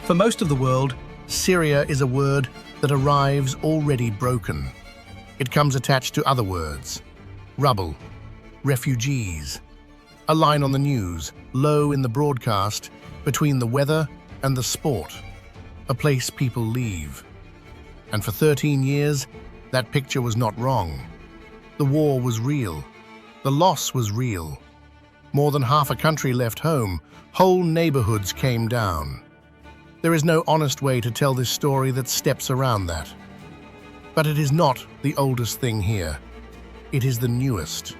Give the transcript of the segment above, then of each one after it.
For most of the world, Syria is a word that arrives already broken. It comes attached to other words: rubble, refugees, a line on the news, low in the broadcast, between the weather and the sport, a place people leave. And for 13 years, that picture was not wrong. The war was real. The loss was real. More than half a country left home. Whole neighborhoods came down. There is no honest way to tell this story that steps around that. But it is not the oldest thing here. It is the newest.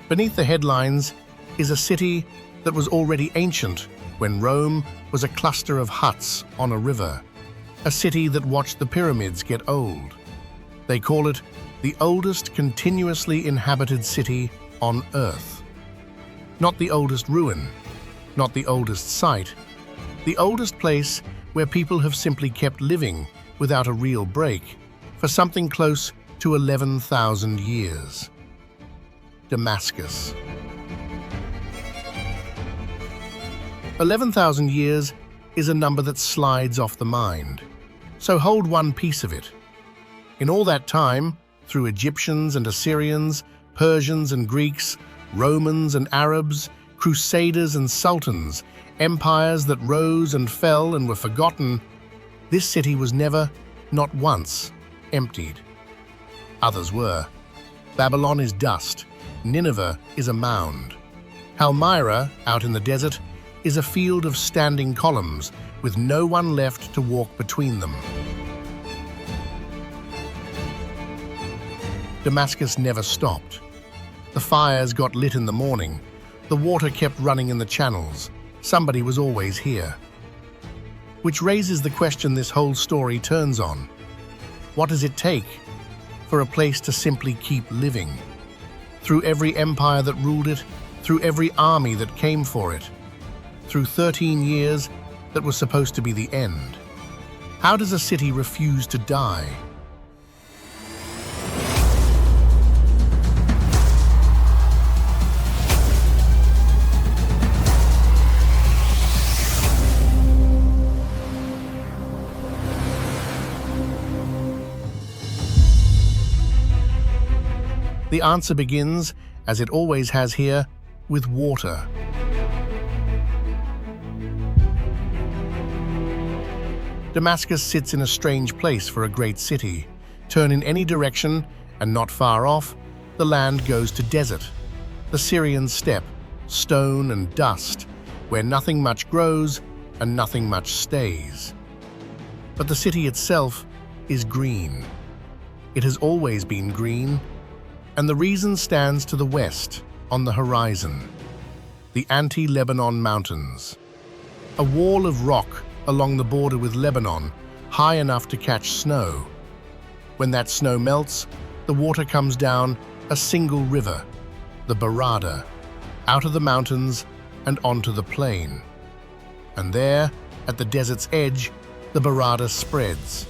Beneath the headlines is a city that was already ancient when Rome was a cluster of huts on a river. A city that watched the pyramids get old. They call it the oldest continuously inhabited city on Earth. Not the oldest ruin, not the oldest site, the oldest place where people have simply kept living without a real break for something close to 11,000 years. Damascus. 11,000 years is a number that slides off the mind. So hold one piece of it. In all that time, through Egyptians and Assyrians, Persians and Greeks, Romans and Arabs, crusaders and sultans, empires that rose and fell and were forgotten, this city was never, not once, emptied. Others were. Babylon is dust. Nineveh is a mound. Palmyra, out in the desert, is a field of standing columns with no one left to walk between them. Damascus never stopped. The fires got lit in the morning. The water kept running in the channels. Somebody was always here. Which raises the question this whole story turns on. What does it take for a place to simply keep living? Through every empire that ruled it, through every army that came for it, through 13 years that was supposed to be the end. How does a city refuse to die? The answer begins, as it always has here, with water. Damascus sits in a strange place for a great city. Turn in any direction, and not far off, the land goes to desert. The Syrian steppe, stone and dust, where nothing much grows and nothing much stays. But the city itself is green. It has always been green, and the reason stands to the west, on the horizon. The anti-Lebanon mountains. A wall of rock along the border with Lebanon, high enough to catch snow. When that snow melts, the water comes down a single river, the Barada, out of the mountains and onto the plain. And there, at the desert's edge, the Barada spreads.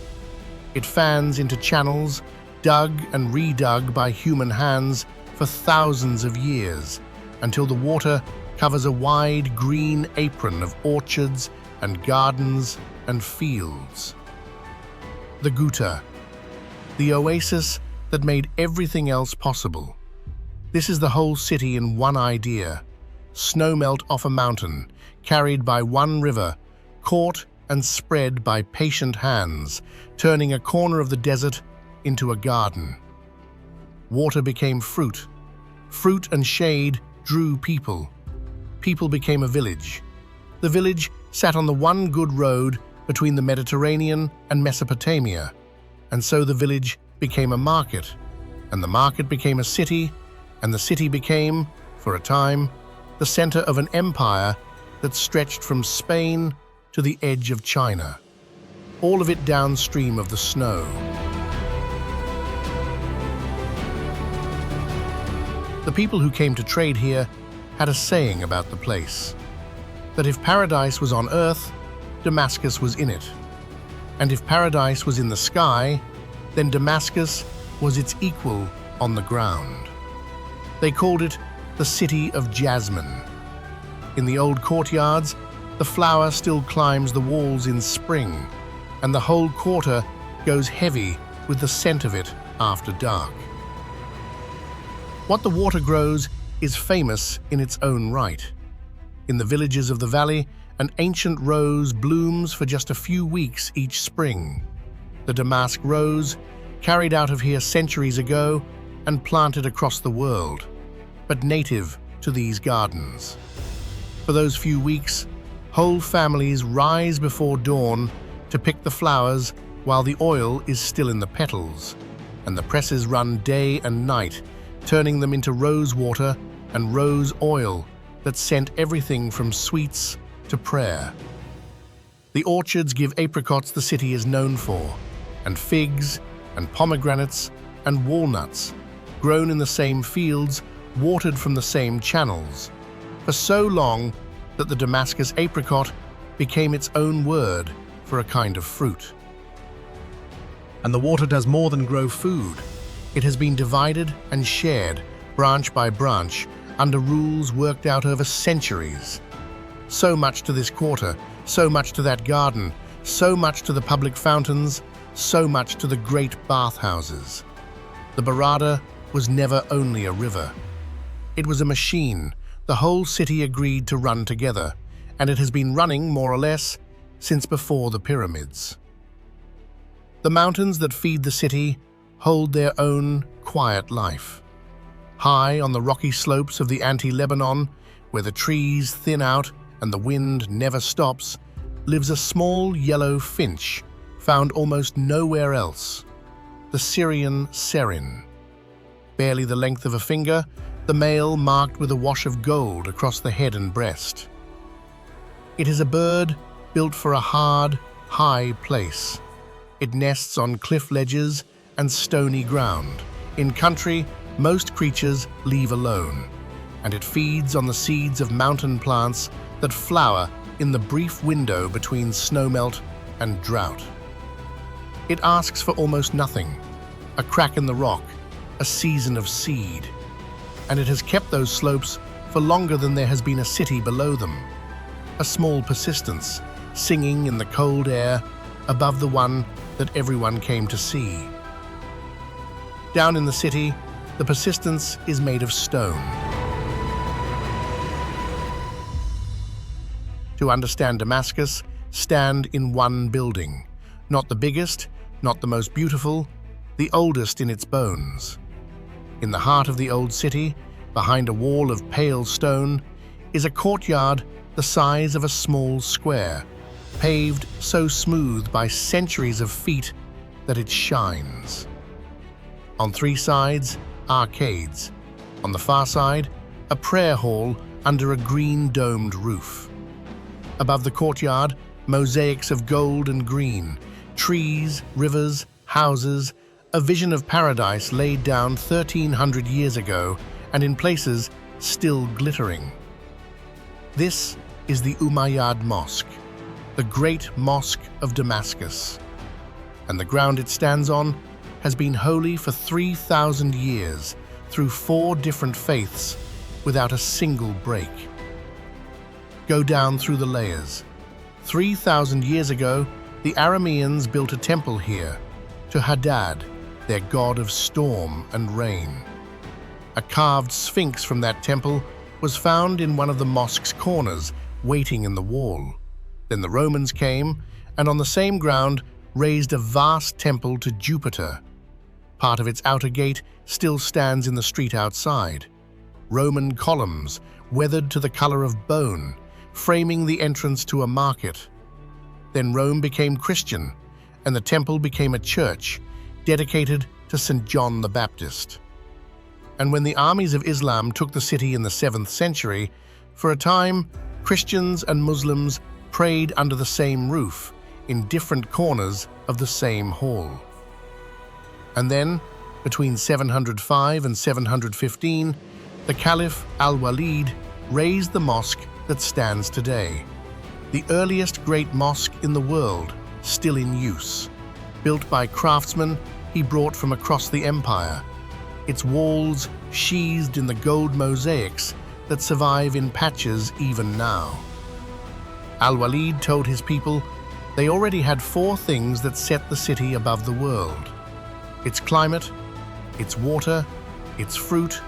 It fans into channels, dug and redug by human hands for thousands of years, until the water covers a wide green apron of orchards and gardens and fields. The Ghouta, the oasis that made everything else possible. This is the whole city in one idea: snowmelt off a mountain, carried by one river, caught and spread by patient hands, turning a corner of the desert into a garden. Water became fruit. Fruit and shade drew people. People became a village. The village sat on the one good road between the Mediterranean and Mesopotamia, and so the village became a market, and the market became a city, and the city became, for a time, the center of an empire that stretched from Spain to the edge of China, all of it downstream of the snow. The people who came to trade here had a saying about the place, that if paradise was on earth, Damascus was in it. And if paradise was in the sky, then Damascus was its equal on the ground. They called it the City of Jasmine. In the old courtyards, the flower still climbs the walls in spring, and the whole quarter goes heavy with the scent of it after dark. What the water grows is famous in its own right. In the villages of the valley, an ancient rose blooms for just a few weeks each spring. The damask rose, carried out of here centuries ago and planted across the world, but native to these gardens. For those few weeks, whole families rise before dawn to pick the flowers while the oil is still in the petals, and the presses run day and night, turning them into rose water and rose oil that scent everything from sweets to prayer. The orchards give apricots the city is known for, and figs and pomegranates and walnuts, grown in the same fields, watered from the same channels, for so long that the Damascus apricot became its own word for a kind of fruit. And the water does more than grow food. It has been divided and shared, branch by branch, under rules worked out over centuries. So much to this quarter, so much to that garden, so much to the public fountains, so much to the great bathhouses. The Barada was never only a river. It was a machine the whole city agreed to run together, and it has been running, more or less, since before the pyramids. The mountains that feed the city hold their own quiet life. High on the rocky slopes of the anti-Lebanon, where the trees thin out and the wind never stops, lives a small yellow finch found almost nowhere else, the Syrian serin. Barely the length of a finger, the male marked with a wash of gold across the head and breast. It is a bird built for a hard, high place. It nests on cliff ledges and stony ground. In country, most creatures leave alone, and it feeds on the seeds of mountain plants that flower in the brief window between snowmelt and drought. It asks for almost nothing, a crack in the rock, a season of seed, and it has kept those slopes for longer than there has been a city below them. A small persistence, singing in the cold air above the one that everyone came to see. Down in the city, the persistence is made of stone. To understand Damascus, stand in one building, not the biggest, not the most beautiful, the oldest in its bones. In the heart of the old city, behind a wall of pale stone, is a courtyard the size of a small square, paved so smooth by centuries of feet that it shines. On three sides, arcades. On the far side, a prayer hall under a green domed roof. Above the courtyard, mosaics of gold and green, trees, rivers, houses, a vision of paradise laid down 1,300 years ago and in places still glittering. This is the Umayyad Mosque, the Great Mosque of Damascus, and the ground it stands on has been holy for 3,000 years through 4 different faiths without a single break. Go down through the layers. 3,000 years ago, the Arameans built a temple here to Hadad, their god of storm and rain. A carved sphinx from that temple was found in one of the mosque's corners, waiting in the wall. Then the Romans came, and on the same ground raised a vast temple to Jupiter. Part of its outer gate still stands in the street outside. Roman columns, weathered to the color of bone, framing the entrance to a market. Then Rome became Christian, and the temple became a church, dedicated to St. John the Baptist. And when the armies of Islam took the city in the 7th century, for a time, Christians and Muslims prayed under the same roof, in different corners of the same hall. And then, between 705 and 715, the Caliph al-Walid raised the mosque that stands today, the earliest great mosque in the world, still in use. Built by craftsmen he brought from across the empire, its walls sheathed in the gold mosaics that survive in patches even now. Al-Walid told his people they already had 4 things that set the city above the world: its climate, its water, its fruit,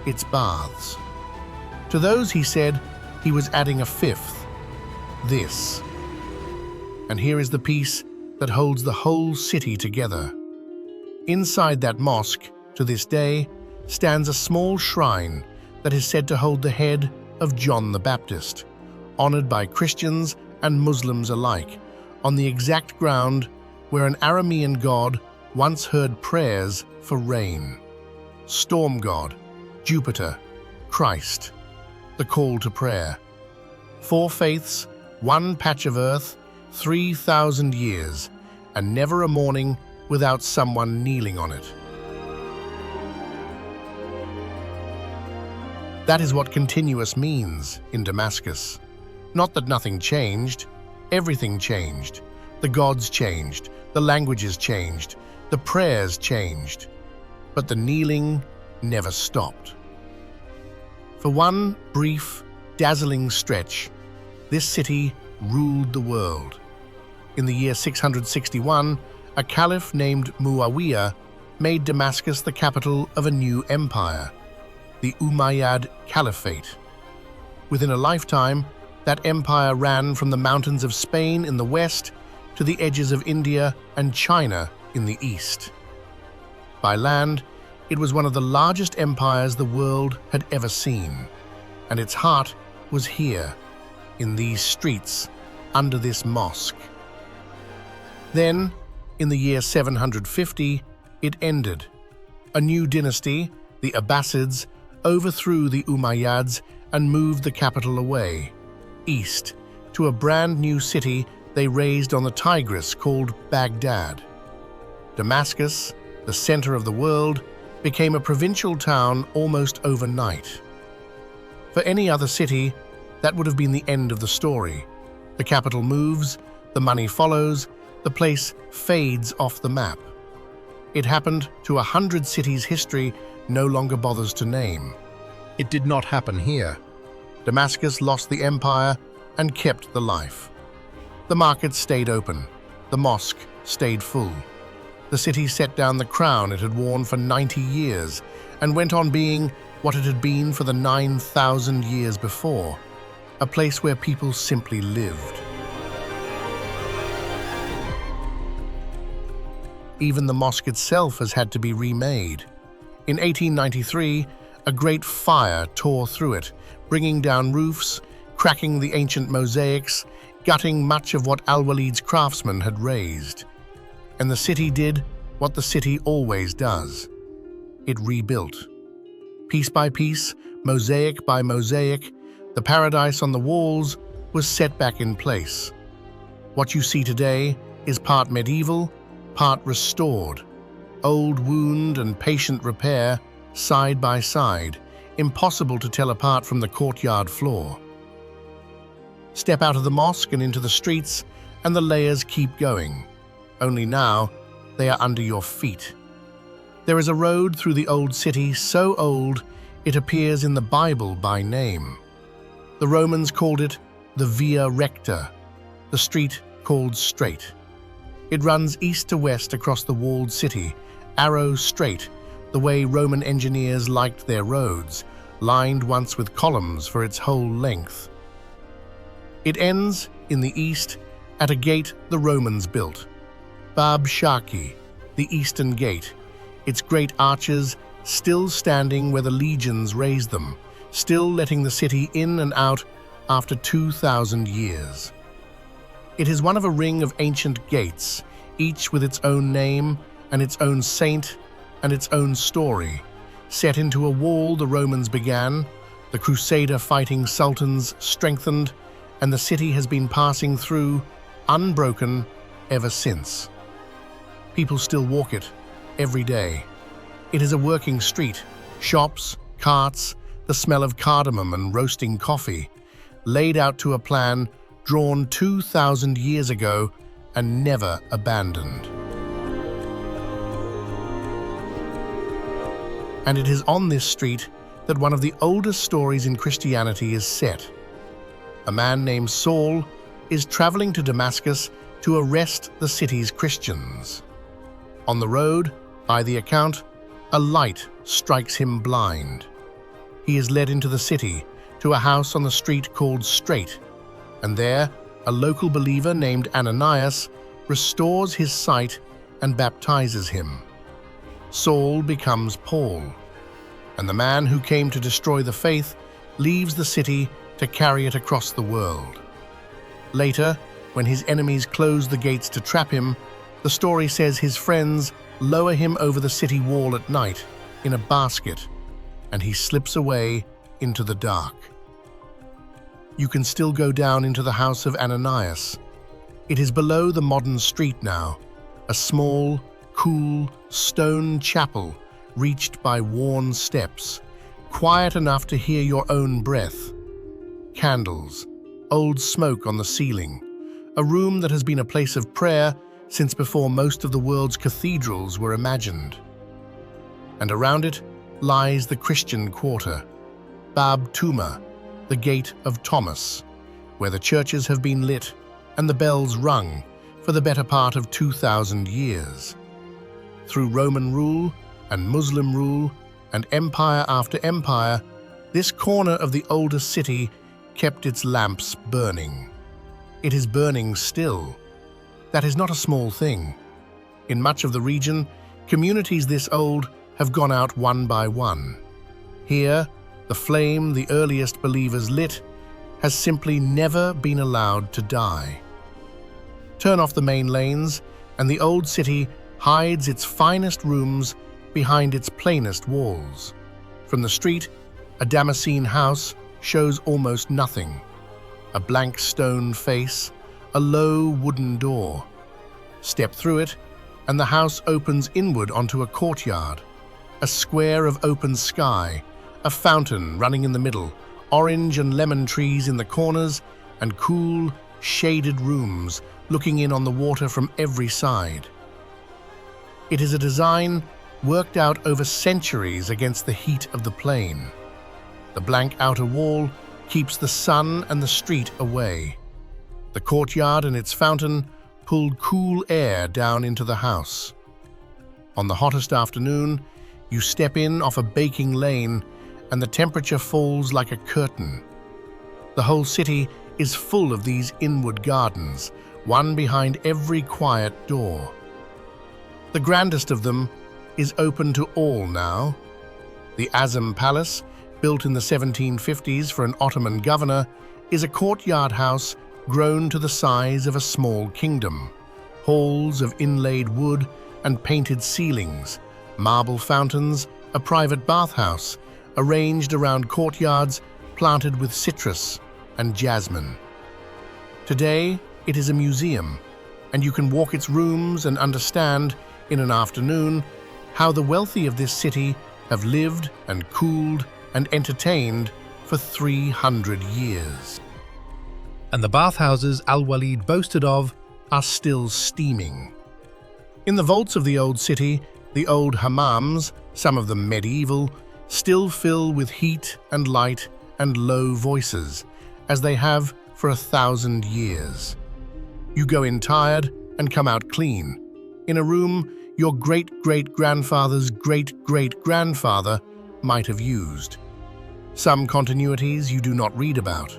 its baths. To those he said he was adding a 5th, this. And here is the piece that holds the whole city together. Inside that mosque, to this day, stands a small shrine that is said to hold the head of John the Baptist, honored by Christians and Muslims alike, on the exact ground where an Aramean god once heard prayers for rain. Storm god, Jupiter, Christ, the call to prayer. 4 faiths, 1 patch of earth, 3,000 years, and never a morning without someone kneeling on it. That is what continuous means in Damascus. Not that nothing changed, everything changed. The gods changed, the languages changed, the prayers changed, but the kneeling never stopped. For one brief, dazzling stretch, this city ruled the world. In the year 661, a caliph named Muawiyah made Damascus the capital of a new empire, the Umayyad Caliphate. Within a lifetime, that empire ran from the mountains of Spain in the west to the edges of India and China in the east. By land, it was one of the largest empires the world had ever seen, and its heart was here, in these streets, under this mosque. Then, in the year 750, it ended. A new dynasty, the Abbasids, overthrew the Umayyads and moved the capital away, east, to a brand new city they raised on the Tigris called Baghdad. Damascus, the center of the world, became a provincial town almost overnight. For any other city, that would have been the end of the story. The capital moves, the money follows, the place fades off the map. It happened to 100 cities history no longer bothers to name. It did not happen here. Damascus lost the empire and kept the life. The markets stayed open. The mosque stayed full. The city set down the crown it had worn for 90 years and went on being what it had been for the 9,000 years before, a place where people simply lived. Even the mosque itself has had to be remade. In 1893, a great fire tore through it, bringing down roofs, cracking the ancient mosaics, gutting much of what Al-Walid's craftsmen had raised. And the city did what the city always does. It rebuilt. Piece by piece, mosaic by mosaic, the paradise on the walls was set back in place. What you see today is part medieval, part restored. Old wound and patient repair, side by side, impossible to tell apart from the courtyard floor. Step out of the mosque and into the streets, and the layers keep going. Only now, they are under your feet. There is a road through the old city so old it appears in the Bible by name. The Romans called it the Via Recta, the street called Straight. It runs east to west across the walled city, arrow straight, the way Roman engineers liked their roads, lined once with columns for its whole length. It ends, in the east, at a gate the Romans built, Bab Shaki, the Eastern Gate, its great arches still standing where the legions raised them, still letting the city in and out after 2,000 years. It is one of a ring of ancient gates, each with its own name and its own saint and its own story, set into a wall the Romans began, the Crusader fighting sultans strengthened, and the city has been passing through, unbroken, ever since. People still walk it, every day. It is a working street, shops, carts, the smell of cardamom and roasting coffee, laid out to a plan drawn 2,000 years ago and never abandoned. And it is on this street that one of the oldest stories in Christianity is set. A man named Saul is traveling to Damascus to arrest the city's Christians. On the road, by the account, a light strikes him blind. He is led into the city, to a house on the street called Straight, and there, a local believer named Ananias restores his sight and baptizes him. Saul becomes Paul, and the man who came to destroy the faith leaves the city to carry it across the world. Later, when his enemies close the gates to trap him, the story says his friends lower him over the city wall at night in a basket, and he slips away into the dark. You can still go down into the house of Ananias. It is below the modern street now, a small, cool, stone chapel reached by worn steps, quiet enough to hear your own breath. Candles, old smoke on the ceiling, a room that has been a place of prayer since before most of the world's cathedrals were imagined. And around it lies the Christian quarter, Bab Tuma, the Gate of Thomas, where the churches have been lit and the bells rung for the better part of 2,000 years. Through Roman rule and Muslim rule and empire after empire, this corner of the oldest city kept its lamps burning. It is burning still. That is not a small thing. In much of the region, communities this old have gone out one by one. Here, the flame the earliest believers lit has simply never been allowed to die. Turn off the main lanes, and the old city hides its finest rooms behind its plainest walls. From the street, a Damascene house shows almost nothing. A blank stone face, a low wooden door. Step through it, and the house opens inward onto a courtyard, a square of open sky, a fountain running in the middle, orange and lemon trees in the corners, and cool, shaded rooms looking in on the water from every side. It is a design worked out over centuries against the heat of the plain. The blank outer wall keeps the sun and the street away. The courtyard and its fountain pulled cool air down into the house. On the hottest afternoon, you step in off a baking lane and the temperature falls like a curtain. The whole city is full of these inward gardens, one behind every quiet door. The grandest of them is open to all now. The Azam Palace, built in the 1750s for an Ottoman governor, is a courtyard house grown to the size of a small kingdom. Halls of inlaid wood and painted ceilings, marble fountains, a private bathhouse, arranged around courtyards planted with citrus and jasmine. Today, it is a museum, and you can walk its rooms and understand, in an afternoon, how the wealthy of this city have lived and cooled and entertained for 300 years. And the bathhouses Al-Walid boasted of are still steaming. In the vaults of the old city, the old hammams, some of them medieval, still fill with heat and light and low voices, as they have for 1,000 years. You go in tired and come out clean, in a room your great-great-grandfather's great-great-grandfather might have used. Some continuities you do not read about.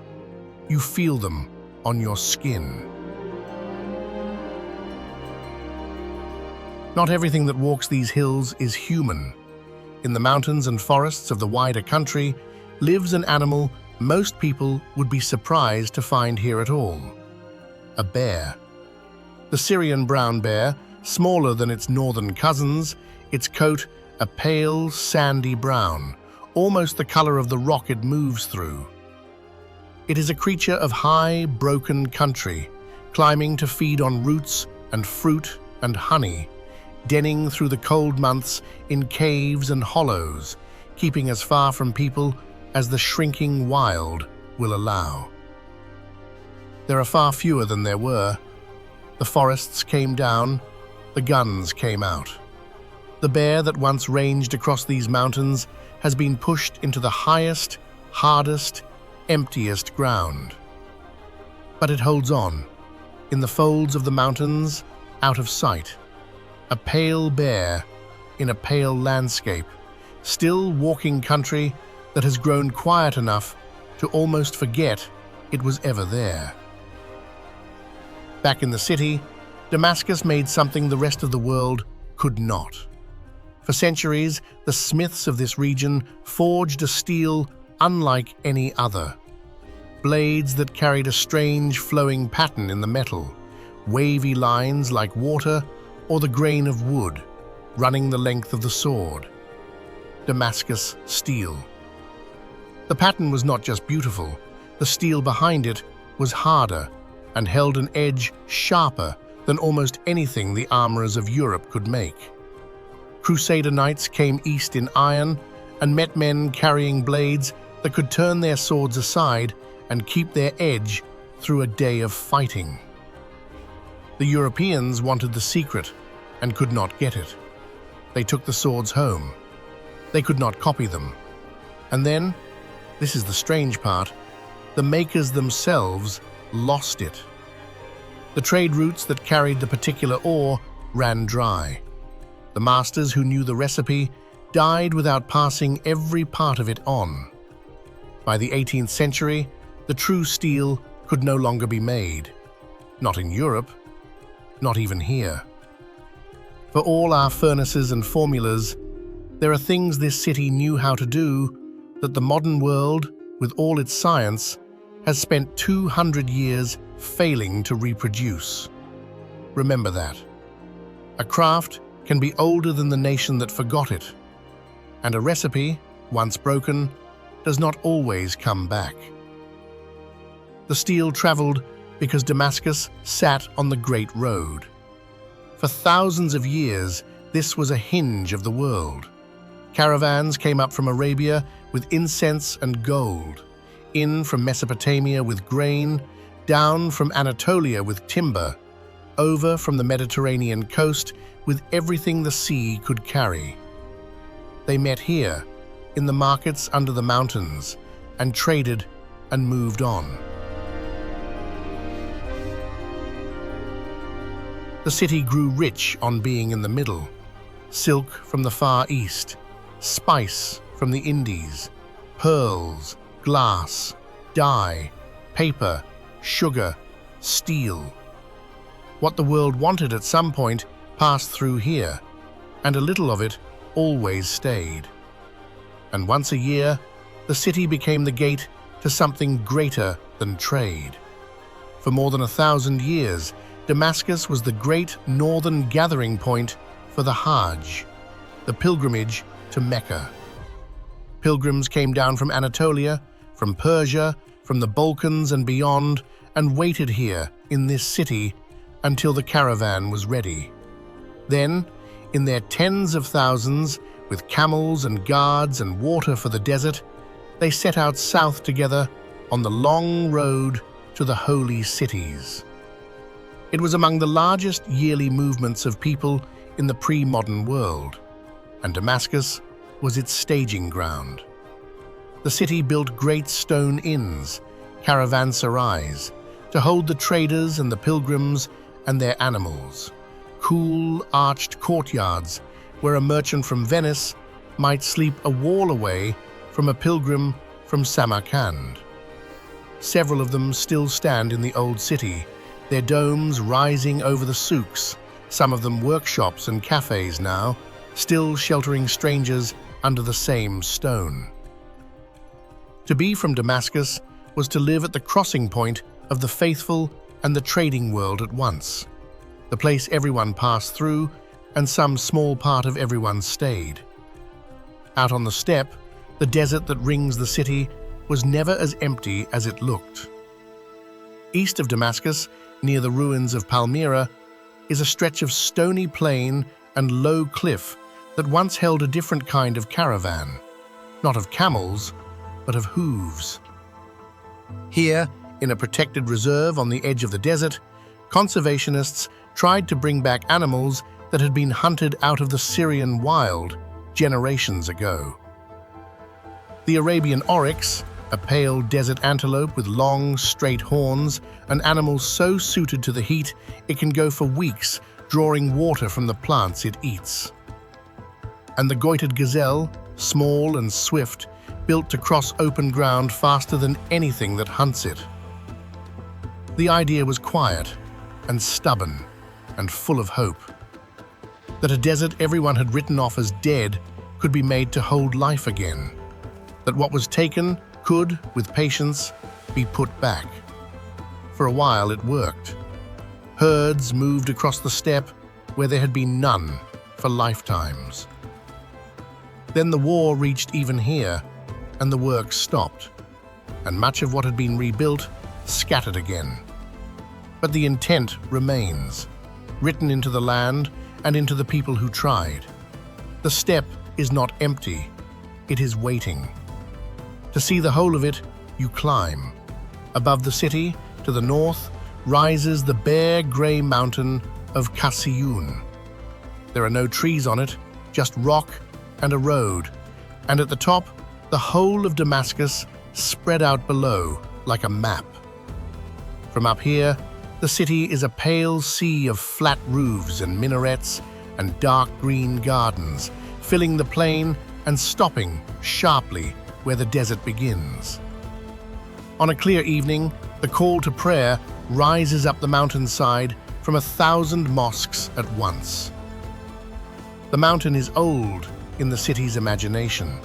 You feel them on your skin. Not everything that walks these hills is human. In the mountains and forests of the wider country lives an animal most people would be surprised to find here at all: a bear. The Syrian brown bear, smaller than its northern cousins, its coat a pale, sandy brown, almost the color of the rock it moves through. It is a creature of high, broken country, climbing to feed on roots and fruit and honey, denning through the cold months in caves and hollows, keeping as far from people as the shrinking wild will allow. There are far fewer than there were. The forests came down, the guns came out. The bear that once ranged across these mountains has has been pushed into the highest, hardest, emptiest ground. But it holds on, in the folds of the mountains, out of sight. A pale bear in a pale landscape, still walking country that has grown quiet enough to almost forget it was ever there. Back in the city, Damascus made something the rest of the world could not. For centuries, the smiths of this region forged a steel unlike any other. Blades that carried a strange flowing pattern in the metal, wavy lines like water or the grain of wood, running the length of the sword. Damascus steel. The pattern was not just beautiful, the steel behind it was harder and held an edge sharper than almost anything the armorers of Europe could make. Crusader knights came east in iron and met men carrying blades that could turn their swords aside and keep their edge through a day of fighting. The Europeans wanted the secret and could not get it. They took the swords home. They could not copy them. And then, this is the strange part, the makers themselves lost it. The trade routes that carried the particular ore ran dry. The masters who knew the recipe died without passing every part of it on. By the 18th century, the true steel could no longer be made. Not in Europe, not even here. For all our furnaces and formulas, there are things this city knew how to do that the modern world, with all its science, has spent 200 years failing to reproduce. Remember that. A craft can be older than the nation that forgot it, and a recipe, once broken, does not always come back. The steel traveled because Damascus sat on the Great Road. For thousands of years, this was a hinge of the world. Caravans came up from Arabia with incense and gold, in from Mesopotamia with grain, down from Anatolia with timber, over from the Mediterranean coast with everything the sea could carry. They met here, in the markets under the mountains, and traded and moved on. The city grew rich on being in the middle. Silk from the Far East, spice from the Indies, pearls, glass, dye, paper, sugar, steel. What the world wanted at some point passed through here, and a little of it always stayed. And once a year, the city became the gate to something greater than trade. For more than 1,000 years, Damascus was the great northern gathering point for the Hajj, the pilgrimage to Mecca. Pilgrims came down from Anatolia, from Persia, from the Balkans and beyond, and waited here in this city until the caravan was ready. Then, in their tens of thousands, with camels and guards and water for the desert, they set out south together on the long road to the holy cities. It was among the largest yearly movements of people in the pre-modern world, and Damascus was its staging ground. The city built great stone inns, caravanserais, to hold the traders and the pilgrims and their animals, cool, arched courtyards where a merchant from Venice might sleep a wall away from a pilgrim from Samarkand. Several of them still stand in the old city, their domes rising over the souks, some of them workshops and cafes now, still sheltering strangers under the same stone. To be from Damascus was to live at the crossing point of the faithful and the trading world at once, the place everyone passed through and some small part of everyone stayed. Out on the steppe, the desert that rings the city was never as empty as it looked. East of Damascus, near the ruins of Palmyra, is a stretch of stony plain and low cliff that once held a different kind of caravan, not of camels, but of hooves. Here, in a protected reserve on the edge of the desert, conservationists tried to bring back animals that had been hunted out of the Syrian wild generations ago. The Arabian oryx, a pale desert antelope with long, straight horns, an animal so suited to the heat it can go for weeks drawing water from the plants it eats. And the goited gazelle, small and swift, built to cross open ground faster than anything that hunts it. The idea was quiet and stubborn and full of hope. That a desert everyone had written off as dead could be made to hold life again. That what was taken could, with patience, be put back. For a while it worked. Herds moved across the steppe where there had been none for lifetimes. Then the war reached even here, and the work stopped, and much of what had been rebuilt scattered again. But the intent remains, written into the land and into the people who tried. The steppe is not empty, it is waiting. To see the whole of it, you climb. Above the city, to the north, rises the bare grey mountain of Qasioun. There are no trees on it, just rock and a road, and at the top, the whole of Damascus spread out below like a map. From up here, the city is a pale sea of flat roofs and minarets and dark green gardens, filling the plain and stopping sharply where the desert begins. On a clear evening, the call to prayer rises up the mountainside from 1,000 mosques at once. The mountain is old in the city's imagination.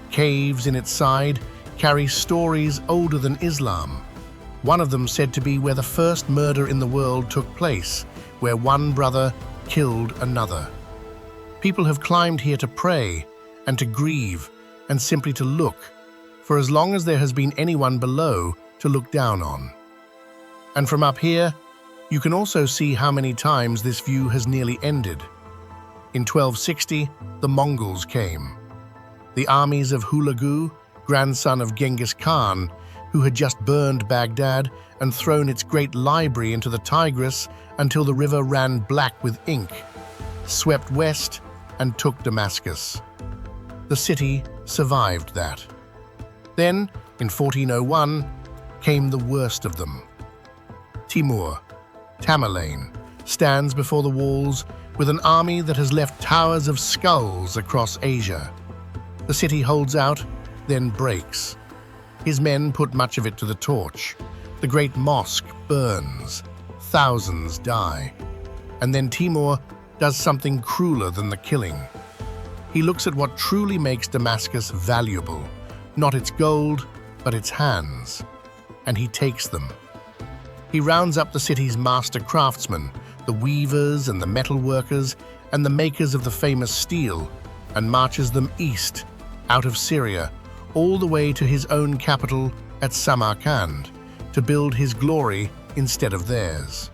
Caves in its side carry stories older than Islam. One of them said to be where the first murder in the world took place, where one brother killed another. People have climbed here to pray and to grieve and simply to look, for as long as there has been anyone below to look down on. And from up here, you can also see how many times this view has nearly ended. In 1260, the Mongols came. The armies of Hulagu, grandson of Genghis Khan, who had just burned Baghdad and thrown its great library into the Tigris until the river ran black with ink, swept west and took Damascus. The city survived that. Then, in 1401, came the worst of them. Timur, Tamerlane, stands before the walls with an army that has left towers of skulls across Asia. The city holds out, then breaks. His men put much of it to the torch. The Great Mosque burns. Thousands die. And then Timur does something crueler than the killing. He looks at what truly makes Damascus valuable, not its gold, but its hands. And he takes them. He rounds up the city's master craftsmen, the weavers and the metal workers and the makers of the famous steel, and marches them east, out of Syria, all the way to his own capital at Samarkand, to build his glory instead of theirs.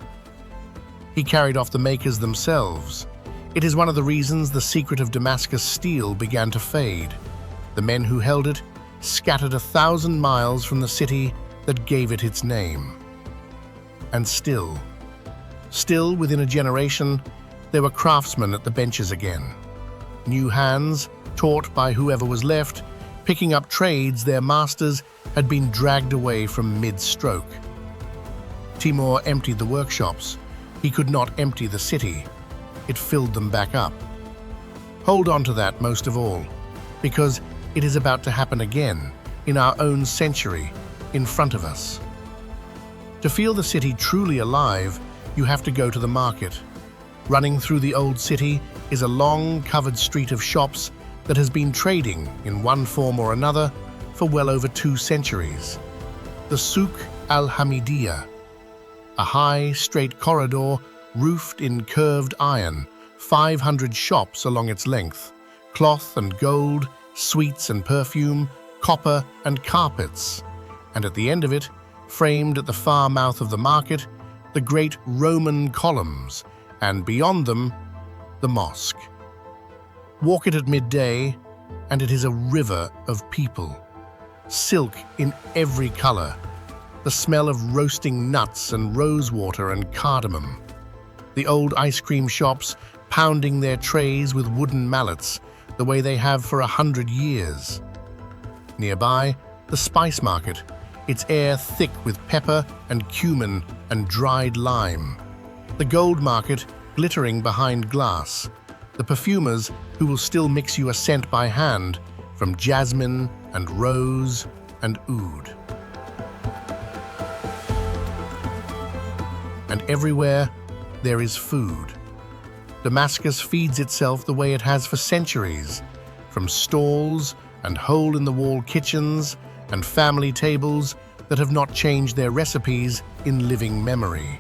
He carried off the makers themselves. It is one of the reasons the secret of Damascus steel began to fade. The men who held it scattered 1,000 miles from the city that gave it its name. And still within a generation, there were craftsmen at the benches again. New hands, taught by whoever was left, picking up trades their masters had been dragged away from mid-stroke. Timur emptied the workshops. He could not empty the city. It filled them back up. Hold on to that most of all, because it is about to happen again, in our own century, in front of us. To feel the city truly alive, you have to go to the market. Running through the old city is a long, covered street of shops that has been trading in one form or another for well over 2 centuries. The Souk al-Hamidiyya, a high, straight corridor roofed in curved iron, 500 shops along its length, cloth and gold, sweets and perfume, copper and carpets. And at the end of it, framed at the far mouth of the market, the great Roman columns, and beyond them, the mosque. Walk it at midday, and it is a river of people. Silk in every color, the smell of roasting nuts and rosewater and cardamom. The old ice cream shops pounding their trays with wooden mallets, the way they have for 100 years. Nearby, the spice market, its air thick with pepper and cumin and dried lime. The gold market, glittering behind glass. The perfumers who will still mix you a scent by hand from jasmine and rose and oud. And everywhere there is food. Damascus feeds itself the way it has for centuries, from stalls and hole-in-the-wall kitchens and family tables that have not changed their recipes in living memory.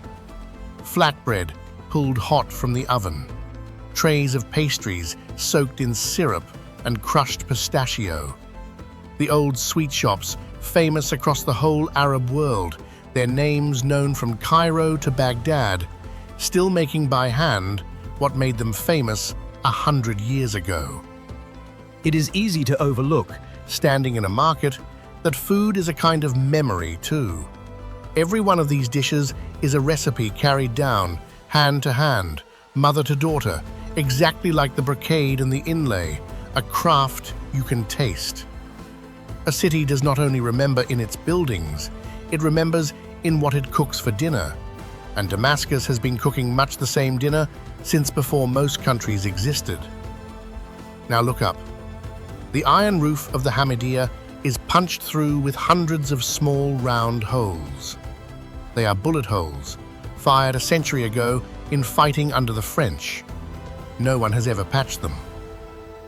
Flatbread pulled hot from the oven, trays of pastries soaked in syrup and crushed pistachio. The old sweet shops, famous across the whole Arab world, their names known from Cairo to Baghdad, still making by hand what made them famous 100 years ago. It is easy to overlook, Standing in a market, that food is a kind of memory too. Every one of these dishes is a recipe carried down, hand to hand, mother to daughter, exactly like the brocade and the inlay, a craft you can taste. A city does not only remember in its buildings, it remembers in what it cooks for dinner. And Damascus has been cooking much the same dinner since before most countries existed. Now look up. The iron roof of the Hamidiyya is punched through with hundreds of small round holes. They are bullet holes, fired a century ago in fighting under the French. No one has ever patched them.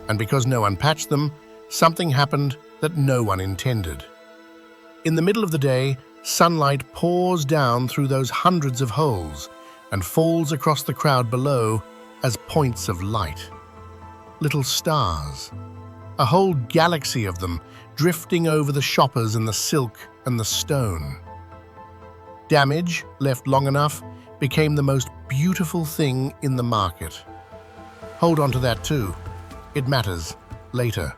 And because no one patched them, something happened that no one intended. In the middle of the day, sunlight pours down through those hundreds of holes and falls across the crowd below as points of light. Little stars. A whole galaxy of them drifting over the shoppers and the silk and the stone. Damage, left long enough, became the most beautiful thing in the market. Hold on to that too. It matters later.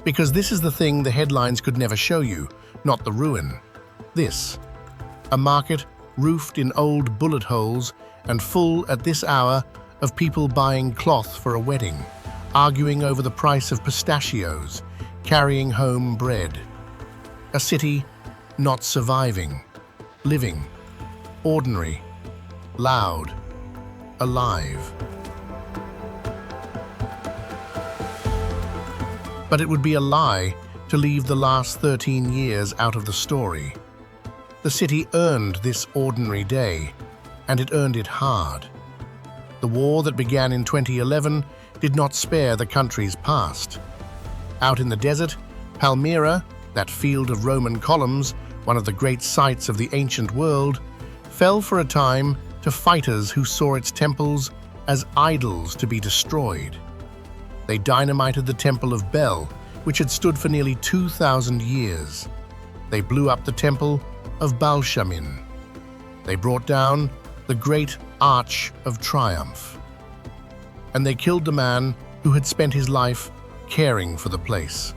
Because this is the thing the headlines could never show you, not the ruin. This, a market roofed in old bullet holes and full at this hour of people buying cloth for a wedding, arguing over the price of pistachios, carrying home bread. A city not surviving, living, ordinary, loud, alive. But it would be a lie to leave the last 13 years out of the story. The city earned this ordinary day, and it earned it hard. The war that began in 2011 did not spare the country's past. Out in the desert, Palmyra, that field of Roman columns, one of the great sights of the ancient world, fell for a time to fighters who saw its temples as idols to be destroyed. They dynamited the temple of Bel, which had stood for nearly 2,000 years. They blew up the temple of Baal-Shamin. They brought down the great Arch of Triumph. And they killed the man who had spent his life caring for the place.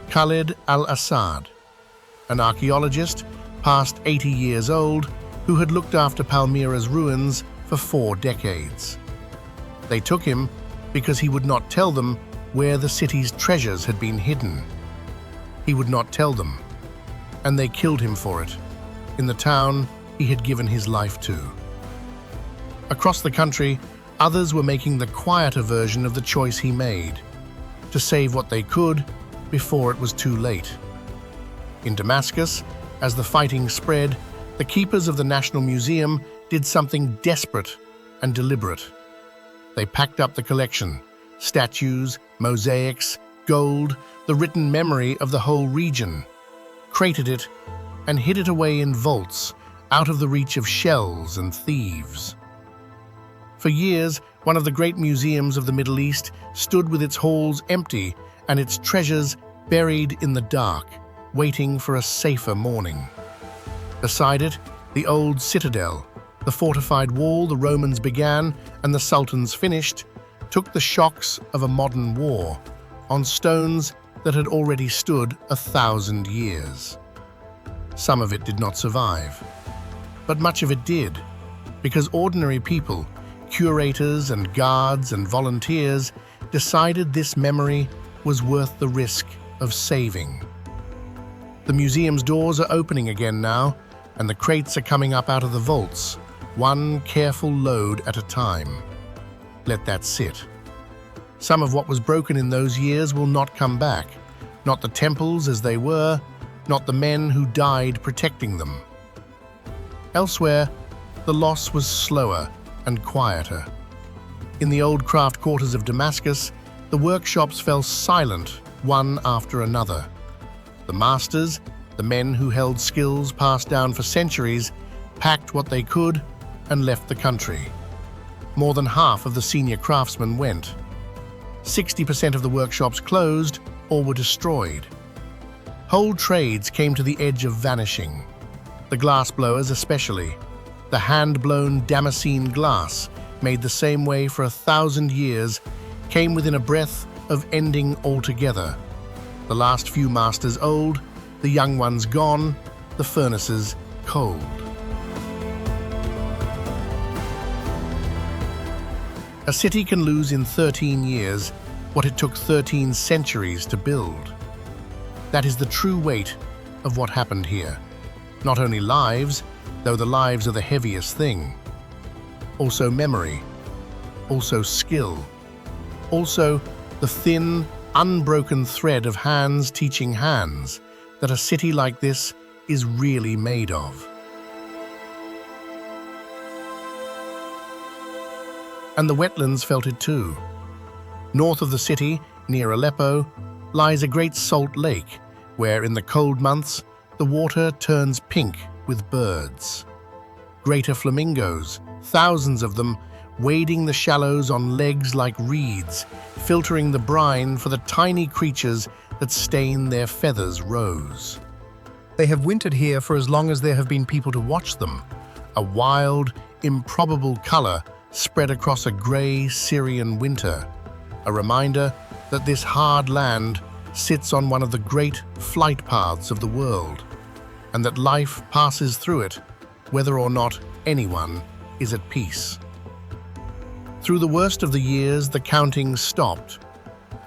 Khalid al-Assad, an archaeologist past 80 years old who had looked after Palmyra's ruins for 4 decades. They took him because he would not tell them where the city's treasures had been hidden. He would not tell them, and they killed him for it, in the town he had given his life to. Across the country, others were making the quieter version of the choice he made, to save what they could before it was too late. In Damascus, as the fighting spread, the keepers of the National Museum did something desperate and deliberate. They packed up the collection, statues, mosaics, gold, the written memory of the whole region, crated it, and hid it away in vaults out of the reach of shells and thieves. For years, one of the great museums of the Middle East stood with its halls empty and its treasures buried in the dark, waiting for a safer morning. Beside it, the old citadel, the fortified wall the Romans began and the Sultans finished, took the shocks of a modern war on stones that had already stood 1,000 years. Some of it did not survive, but much of it did, because ordinary people, curators and guards and volunteers, decided this memory was worth the risk of saving. The museum's doors are opening again now, and the crates are coming up out of the vaults, one careful load at a time. Let that sit. Some of what was broken in those years will not come back, not the temples as they were, not the men who died protecting them. Elsewhere, the loss was slower and quieter. In the old craft quarters of Damascus, the workshops fell silent one after another. The masters, the men who held skills passed down for centuries, packed what they could and left the country. More than half of the senior craftsmen went. 60% of the workshops closed or were destroyed. Whole trades came to the edge of vanishing. The glassblowers especially. The hand-blown Damascene glass, made the same way for 1,000 years, came within a breath of ending altogether. The last few masters old, the young ones gone, the furnaces cold. A city can lose in 13 years what it took 13 centuries to build. That is the true weight of what happened here. Not only lives, though the lives are the heaviest thing. Also memory, also skill, also the thin, unbroken thread of hands teaching hands that a city like this is really made of. And the wetlands felt it too. North of the city, near Aleppo, lies a great salt lake where in the cold months the water turns pink with birds. Greater flamingos, thousands of them, wading the shallows on legs like reeds, filtering the brine for the tiny creatures that stain their feathers rose. They have wintered here for as long as there have been people to watch them, a wild, improbable color spread across a gray Syrian winter, a reminder that this hard land sits on one of the great flight paths of the world, and that life passes through it, whether or not anyone is at peace. Through the worst of the years, the counting stopped,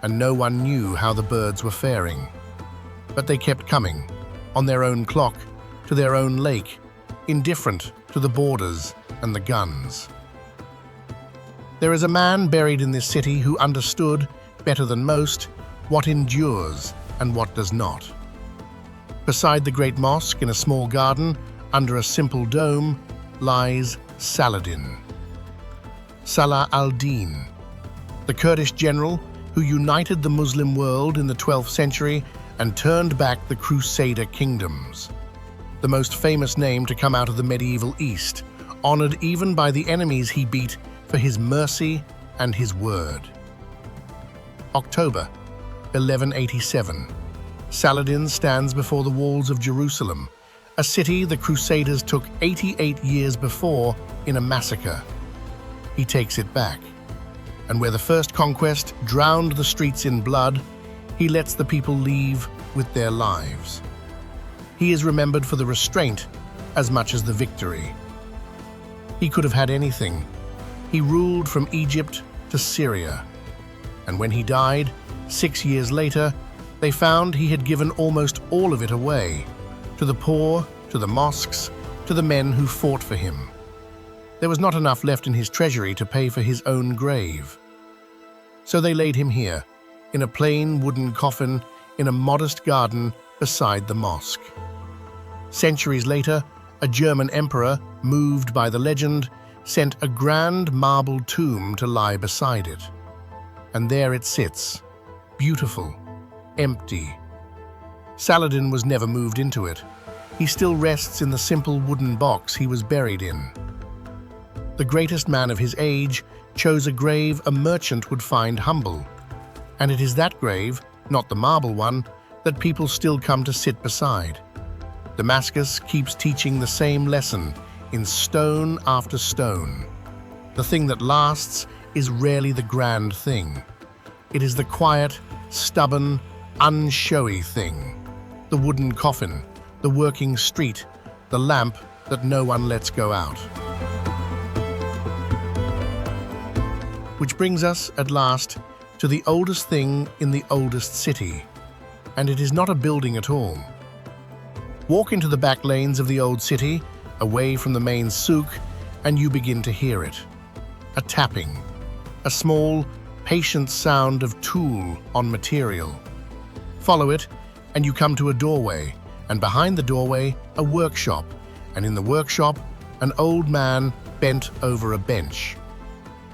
and no one knew how the birds were faring. But they kept coming, on their own clock, to their own lake, indifferent to the borders and the guns. There is a man buried in this city who understood, better than most, what endures and what does not. Beside the Great Mosque, in a small garden, under a simple dome, lies Saladin. Salah al-Din, the Kurdish general who united the Muslim world in the 12th century and turned back the Crusader kingdoms. The most famous name to come out of the medieval East, honored even by the enemies he beat for his mercy and his word. October 1187. Saladin stands before the walls of Jerusalem, a city the Crusaders took 88 years before in a massacre. He takes it back, and where the first conquest drowned the streets in blood, he lets the people leave with their lives. He is remembered for the restraint as much as the victory. He could have had anything. He ruled from Egypt to Syria, and when he died, 6 years later, they found he had given almost all of it away, to the poor, to the mosques, to the men who fought for him. There was not enough left in his treasury to pay for his own grave. So they laid him here, in a plain wooden coffin, in a modest garden beside the mosque. Centuries later, a German emperor, moved by the legend, sent a grand marble tomb to lie beside it. And there it sits, beautiful, empty. Saladin was never moved into it. He still rests in the simple wooden box he was buried in. The greatest man of his age chose a grave a merchant would find humble. And it is that grave, not the marble one, that people still come to sit beside. Damascus keeps teaching the same lesson in stone after stone. The thing that lasts is rarely the grand thing. It is the quiet, stubborn, unshowy thing. The wooden coffin, the working street, the lamp that no one lets go out. Which brings us, at last, to the oldest thing in the oldest city, and it is not a building at all. Walk into the back lanes of the old city, away from the main souk, and you begin to hear it. A tapping, a small, patient sound of tool on material. Follow it, and you come to a doorway, and behind the doorway, a workshop, and in the workshop, an old man bent over a bench.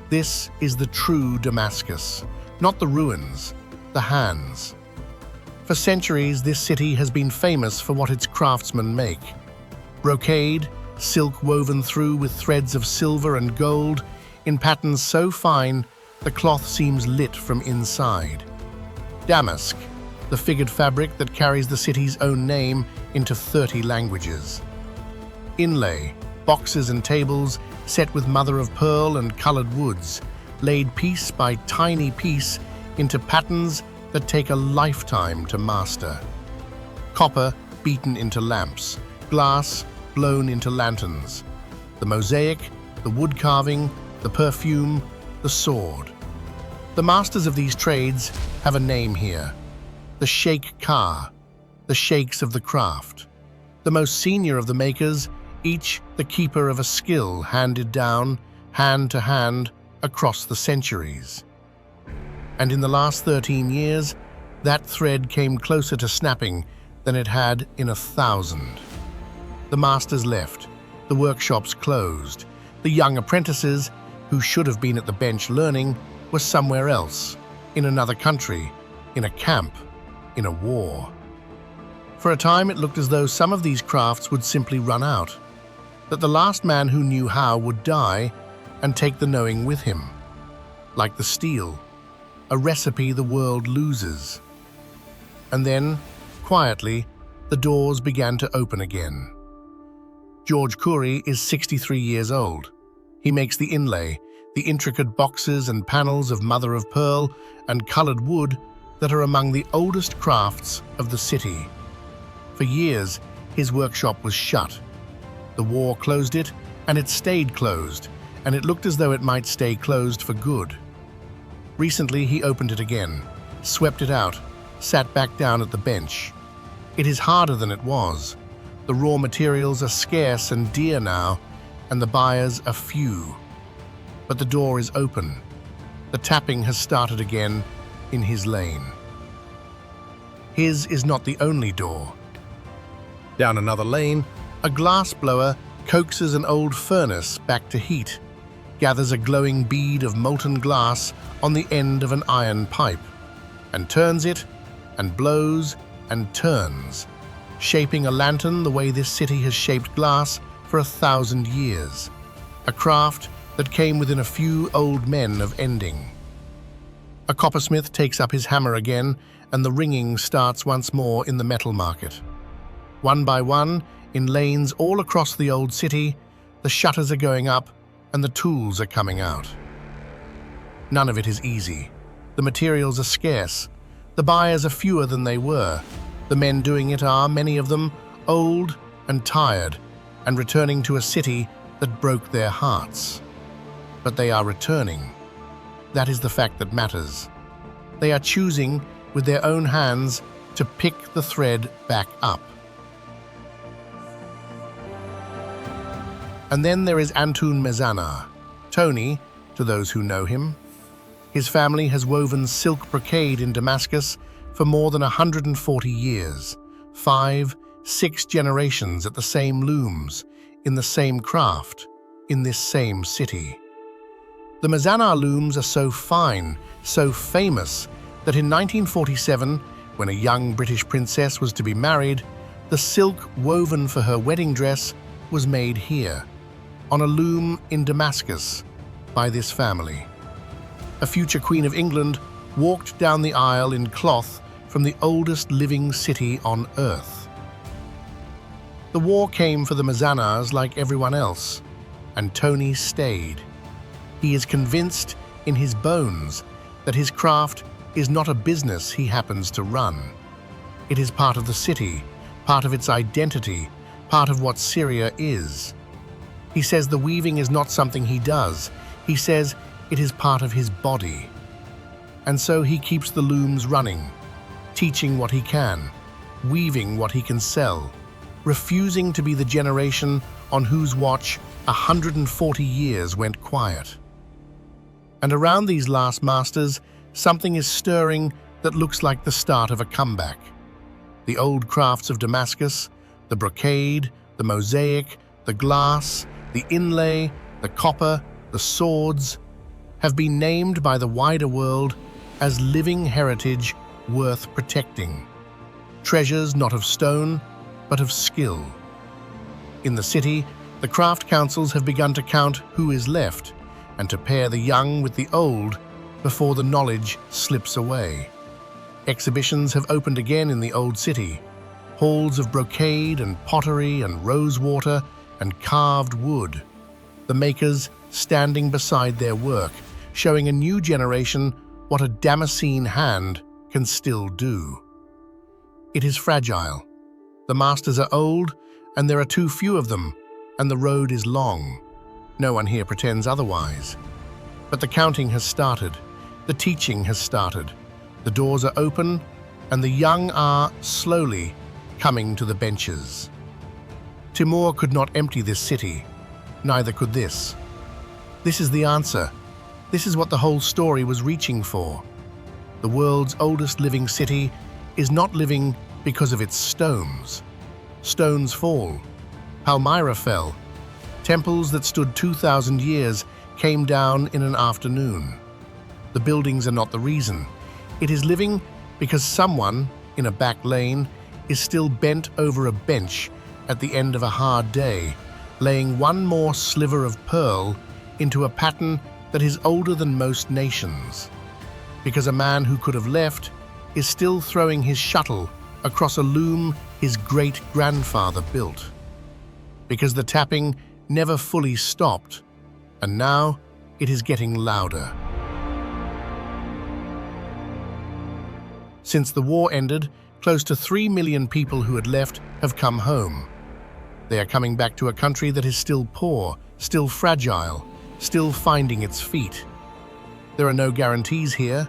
This is the true Damascus, not the ruins, the hands. For centuries, this city has been famous for what its craftsmen make. Brocade, silk woven through with threads of silver and gold, in patterns so fine the cloth seems lit from inside. Damask, the figured fabric that carries the city's own name into 30 languages. Inlay, boxes and tables set with mother-of-pearl and colored woods, laid piece by tiny piece into patterns that take a lifetime to master. Copper beaten into lamps, glass blown into lanterns. The mosaic, the wood carving, the perfume, the sword. The masters of these trades have a name here. The Sheikh Ka, the sheikhs of the craft. The most senior of the makers, each the keeper of a skill handed down, hand to hand, across the centuries. And in the last 13 years, that thread came closer to snapping than it had in 1,000. The masters left, the workshops closed, the young apprentices, who should have been at the bench learning, were somewhere else, in another country, in a camp, in a war. For a time it looked as though some of these crafts would simply run out, that the last man who knew how would die and take the knowing with him. Like the steel, a recipe the world loses. And then, quietly, the doors began to open again. George Khoury is 63 years old. He makes the inlay, the intricate boxes and panels of mother-of-pearl and colored wood that are among the oldest crafts of the city. For years, his workshop was shut. The war closed it, and it stayed closed, and it looked as though it might stay closed for good. Recently, he opened it again, swept it out, sat back down at the bench. It is harder than it was. The raw materials are scarce and dear now, and the buyers are few. But the door is open. The tapping has started again in his lane. His is not the only door. Down another lane, a glassblower coaxes an old furnace back to heat, gathers a glowing bead of molten glass on the end of an iron pipe, and turns it, and blows, and turns, shaping a lantern the way this city has shaped glass for 1,000 years, a craft that came within a few old men of ending. A coppersmith takes up his hammer again, and the ringing starts once more in the metal market. One by one, in lanes all across the old city, the shutters are going up and the tools are coming out. None of it is easy. The materials are scarce. The buyers are fewer than they were. The men doing it are, many of them, old and tired, and returning to a city that broke their hearts. But they are returning. That is the fact that matters. They are choosing, with their own hands, to pick the thread back up. And then there is Antoun Mezanar, Tony, to those who know him. His family has woven silk brocade in Damascus for more than 140 years, 5, 6 generations at the same looms, in the same craft, in this same city. The Mezanar looms are so fine, so famous, that in 1947, when a young British princess was to be married, the silk woven for her wedding dress was made here, on a loom in Damascus, by this family. A future Queen of England walked down the aisle in cloth from the oldest living city on earth. The war came for the Mezanars like everyone else, and Tony stayed. He is convinced in his bones that his craft is not a business he happens to run. It is part of the city, part of its identity, part of what Syria is. He says the weaving is not something he does. He says it is part of his body. And so he keeps the looms running. teaching what he can, weaving what he can sell, refusing to be the generation on whose watch 140 years went quiet. And around these last masters, something is stirring that looks like the start of a comeback. The old crafts of Damascus, the brocade, the mosaic, the glass, the inlay, the copper, the swords, have been named by the wider world as living heritage worth protecting. Treasures not of stone, but of skill. In the city, the craft councils have begun to count who is left and to pair the young with the old before the knowledge slips away. Exhibitions have opened again in the old city. Halls of brocade and pottery and rosewater and carved wood. The makers standing beside their work, showing a new generation what a Damascene hand can still do. It is fragile. The masters are old, and there are too few of them, and the road is long. No one here pretends otherwise. But the counting has started. The teaching has started. The doors are open, and the young are, slowly, coming to the benches. Timur could not empty this city. Neither could this. This is the answer. This is what the whole story was reaching for. The world's oldest living city is not living because of its stones. Stones fall. Palmyra fell. Temples that stood 2,000 years came down in an afternoon. The buildings are not the reason. It is living because someone, in a back lane, is still bent over a bench at the end of a hard day, laying one more sliver of pearl into a pattern that is older than most nations. Because a man who could have left is still throwing his shuttle across a loom his great-grandfather built. Because the tapping never fully stopped, and now it is getting louder. Since the war ended, close to 3 million people who had left have come home. They are coming back to a country that is still poor, still fragile, still finding its feet. There are no guarantees here.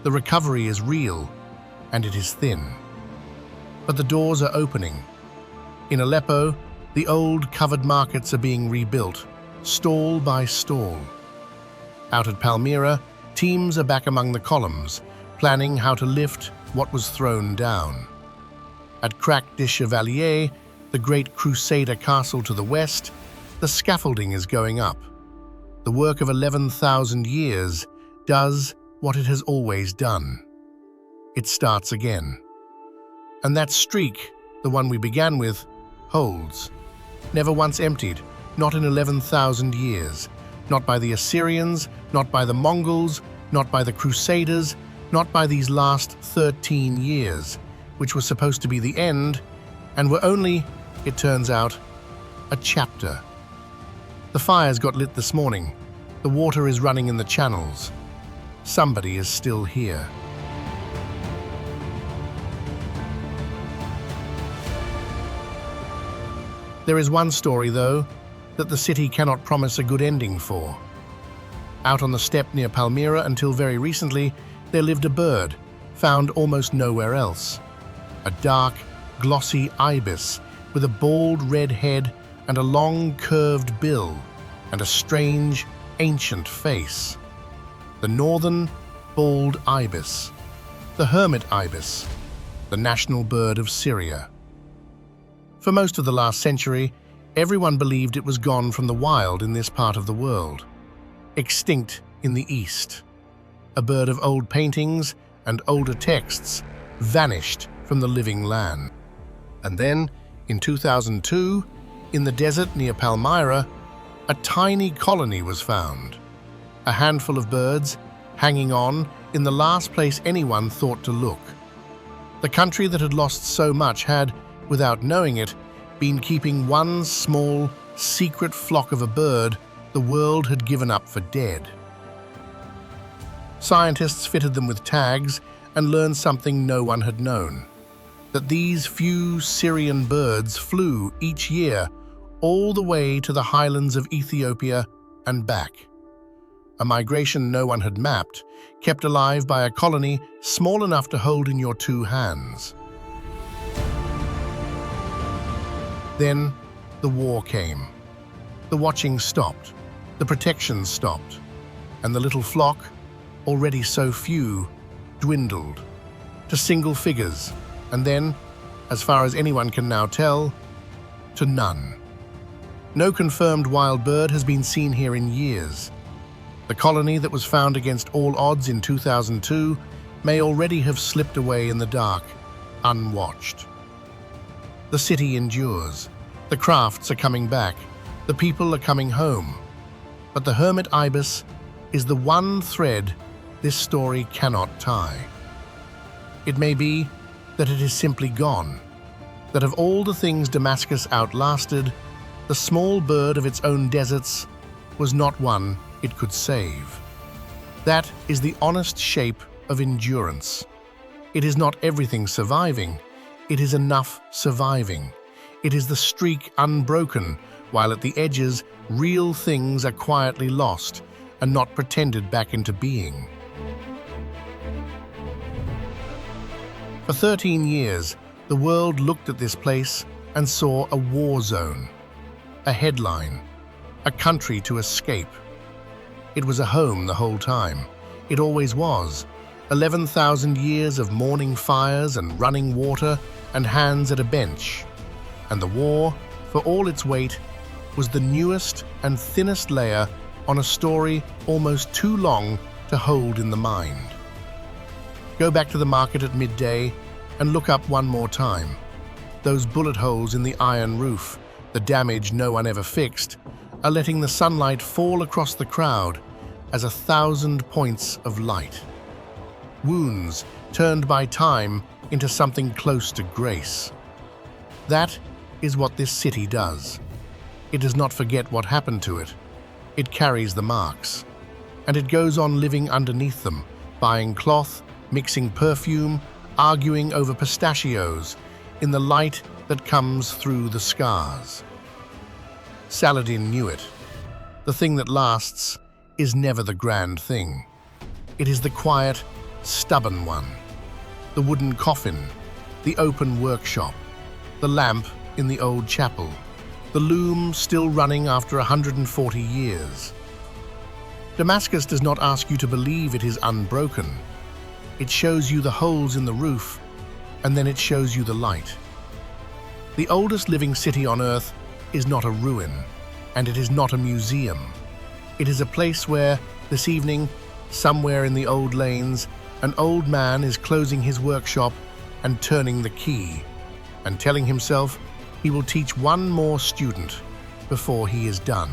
The recovery is real, and it is thin. But the doors are opening. In Aleppo, the old covered markets are being rebuilt, stall by stall. Out at Palmyra, teams are back among the columns, planning how to lift what was thrown down. At Crac de Chevalier, the great Crusader castle to the west, the scaffolding is going up. The work of 11,000 years does what it has always done. It starts again. And that streak, the one we began with, holds. Never once emptied, not in 11,000 years. Not by the Assyrians, not by the Mongols, not by the Crusaders, not by these last 13 years, which was supposed to be the end, and were only, it turns out, a chapter. The fires got lit this morning. The water is running in the channels. Somebody is still here. There is one story, though, that the city cannot promise a good ending for. Out on the steppe near Palmyra until very recently, there lived a bird, found almost nowhere else. A dark, glossy ibis with a bald red head and a long curved bill and a strange, ancient face. The northern bald ibis, the hermit ibis, the national bird of Syria. For most of the last century, everyone believed it was gone from the wild in this part of the world, extinct in the east. A bird of old paintings and older texts vanished from the living land. And then, in 2002, in the desert near Palmyra, a tiny colony was found. A handful of birds hanging on in the last place anyone thought to look. The country that had lost so much had, without knowing it, been keeping one small, secret flock of a bird the world had given up for dead. Scientists fitted them with tags and learned something no one had known, that these few Syrian birds flew each year all the way to the highlands of Ethiopia and back. a migration no one had mapped, kept alive by a colony small enough to hold in your two hands. Then, the war came. The watching stopped, the protection stopped, and the little flock, already so few, dwindled to single figures, and then, as far as anyone can now tell, to none. No confirmed wild bird has been seen here in years. The colony that was found against all odds in 2002 may already have slipped away in the dark, unwatched. The city endures. The crafts are coming back. The people are coming home. But the hermit ibis is the one thread this story cannot tie. It may be that it is simply gone, that of all the things Damascus outlasted, the small bird of its own deserts was not one it could save. That is the honest shape of endurance. It is not everything surviving, it is enough surviving. It is the streak unbroken, while at the edges, real things are quietly lost and not pretended back into being. For 13 years, the world looked at this place and saw a war zone, a headline, a country to escape. It was a home the whole time. It always was. 11,000 years of morning fires and running water and hands at a bench. And the war, for all its weight, was the newest and thinnest layer on a story almost too long to hold in the mind. Go back to the market at midday and look up one more time. Those bullet holes in the iron roof, the damage no one ever fixed, are letting the sunlight fall across the crowd as 1,000 points of light. Wounds turned by time into something close to grace. That is what this city does. It does not forget what happened to it. It carries the marks. And it goes on living underneath them, buying cloth, mixing perfume, arguing over pistachios, in the light that comes through the scars. Saladin knew it. The thing that lasts is never the grand thing. It is the quiet, stubborn one. The wooden coffin, the open workshop, the lamp in the old chapel, the loom still running after 140 years. Damascus does not ask you to believe it is unbroken. It shows you the holes in the roof, and then it shows you the light. The oldest living city on earth is not a ruin, and it is not a museum. It is a place where, this evening, somewhere in the old lanes, an old man is closing his workshop and turning the key, and telling himself he will teach one more student before he is done.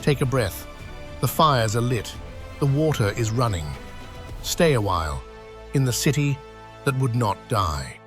Take a breath. The fires are lit. The water is running. Stay a while in the city that would not die.